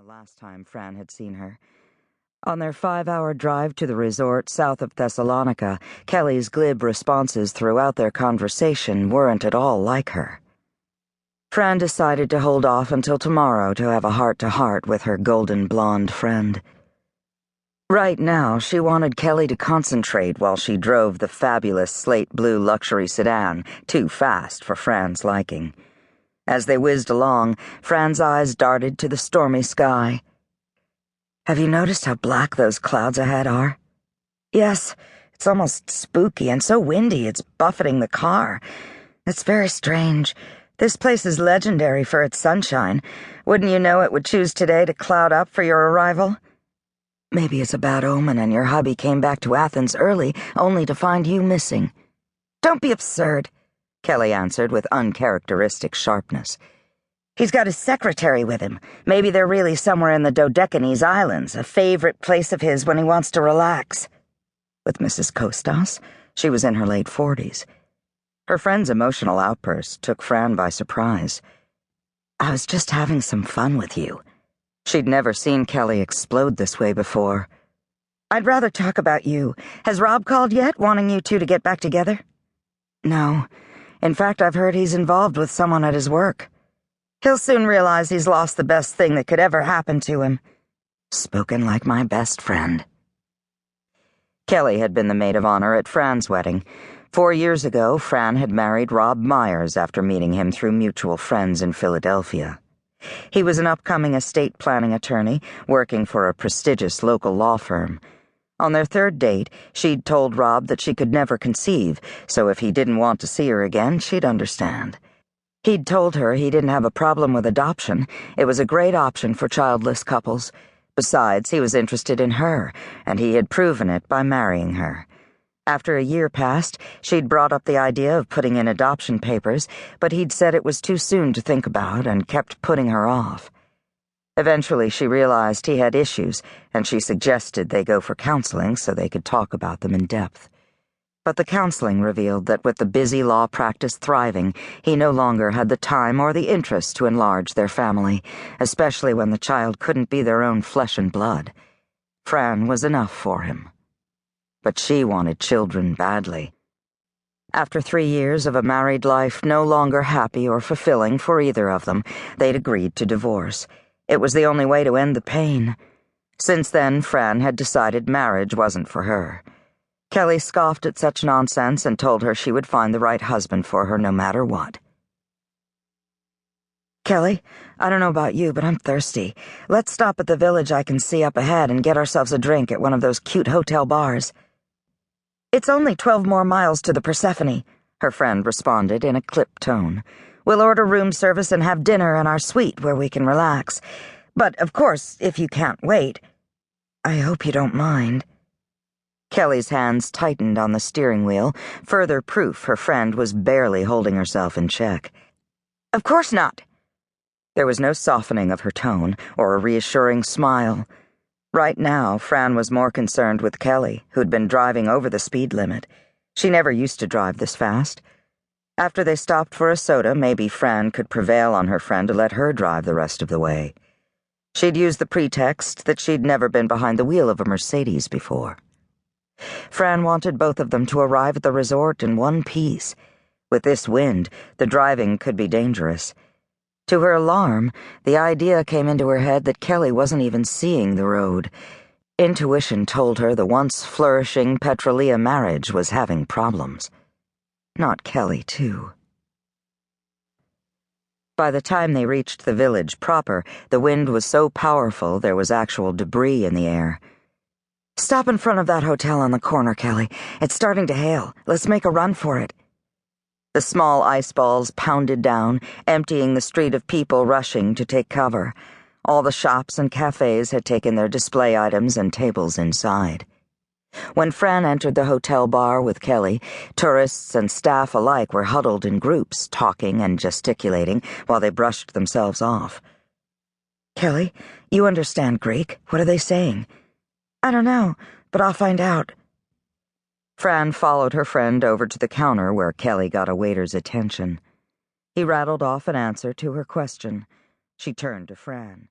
last time Fran had seen her. On their 5-hour drive to the resort south of Thessalonica, Kelly's glib responses throughout their conversation weren't at all like her. Fran decided to hold off until tomorrow to have a heart-to-heart with her golden blonde friend. Right now, she wanted Kelly to concentrate while she drove the fabulous slate-blue luxury sedan, too fast for Fran's liking. As they whizzed along, Fran's eyes darted to the stormy sky. "Have you noticed how black those clouds ahead are?" "Yes, it's almost spooky and so windy it's buffeting the car. It's very strange. This place is legendary for its sunshine. Wouldn't you know it would choose today to cloud up for your arrival? Maybe it's a bad omen and your hubby came back to Athens early only to find you missing." "Don't be absurd," Kelly answered with uncharacteristic sharpness. "He's got his secretary with him. Maybe they're really somewhere in the Dodecanese Islands, a favorite place of his when he wants to relax." With Mrs. Kostas, she was in her late 40s. Her friend's emotional outburst took Fran by surprise. "I was just having some fun with you." She'd never seen Kelly explode this way before. "I'd rather talk about you. Has Rob called yet, wanting you two to get back together?" "No. In fact, I've heard he's involved with someone at his work. He'll soon realize he's lost the best thing that could ever happen to him." Spoken like my best friend. Kelly had been the maid of honor at Fran's wedding. 4 years ago, Fran had married Rob Myers after meeting him through mutual friends in Philadelphia. He was an upcoming estate planning attorney working for a prestigious local law firm. On their third date, she'd told Rob that she could never conceive, so if he didn't want to see her again, she'd understand. He'd told her he didn't have a problem with adoption. It was a great option for childless couples. Besides, he was interested in her, and he had proven it by marrying her. After a year passed, she'd brought up the idea of putting in adoption papers, but he'd said it was too soon to think about and kept putting her off. Eventually, she realized he had issues, and she suggested they go for counseling so they could talk about them in depth. But the counseling revealed that with the busy law practice thriving, he no longer had the time or the interest to enlarge their family, especially when the child couldn't be their own flesh and blood. Fran was enough for him. But she wanted children badly. After 3 years of a married life no longer happy or fulfilling for either of them, they'd agreed to divorce. It was the only way to end the pain. Since then, Fran had decided marriage wasn't for her. Kelly scoffed at such nonsense and told her she would find the right husband for her no matter what. "Kelly, I don't know about you, but I'm thirsty. Let's stop at the village I can see up ahead and get ourselves a drink at one of those cute hotel bars." "It's only 12 more miles to the Persephone," her friend responded in a clipped tone. "We'll order room service and have dinner in our suite where we can relax. But, of course, if you can't wait—" "I hope you don't mind." Kelly's hands tightened on the steering wheel, further proof her friend was barely holding herself in check. "Of course not." There was no softening of her tone or a reassuring smile. Right now, Fran was more concerned with Kelly, who'd been driving over the speed limit. She never used to drive this fast. After they stopped for a soda, maybe Fran could prevail on her friend to let her drive the rest of the way. She'd used the pretext that she'd never been behind the wheel of a Mercedes before. Fran wanted both of them to arrive at the resort in one piece. With this wind, the driving could be dangerous. To her alarm, the idea came into her head that Kelly wasn't even seeing the road. Intuition told her the once flourishing Petrolia marriage was having problems. Not Kelly, too. By the time they reached the village proper, the wind was so powerful there was actual debris in the air. "Stop in front of that hotel on the corner, Kelly. It's starting to hail. Let's make a run for it." The small ice balls pounded down, emptying the street of people rushing to take cover. All the shops and cafes had taken their display items and tables inside. When Fran entered the hotel bar with Kelly, tourists and staff alike were huddled in groups, talking and gesticulating while they brushed themselves off. "Kelly, you understand Greek. What are they saying?" "I don't know, but I'll find out." Fran followed her friend over to the counter where Kelly got a waiter's attention. He rattled off an answer to her question. She turned to Fran.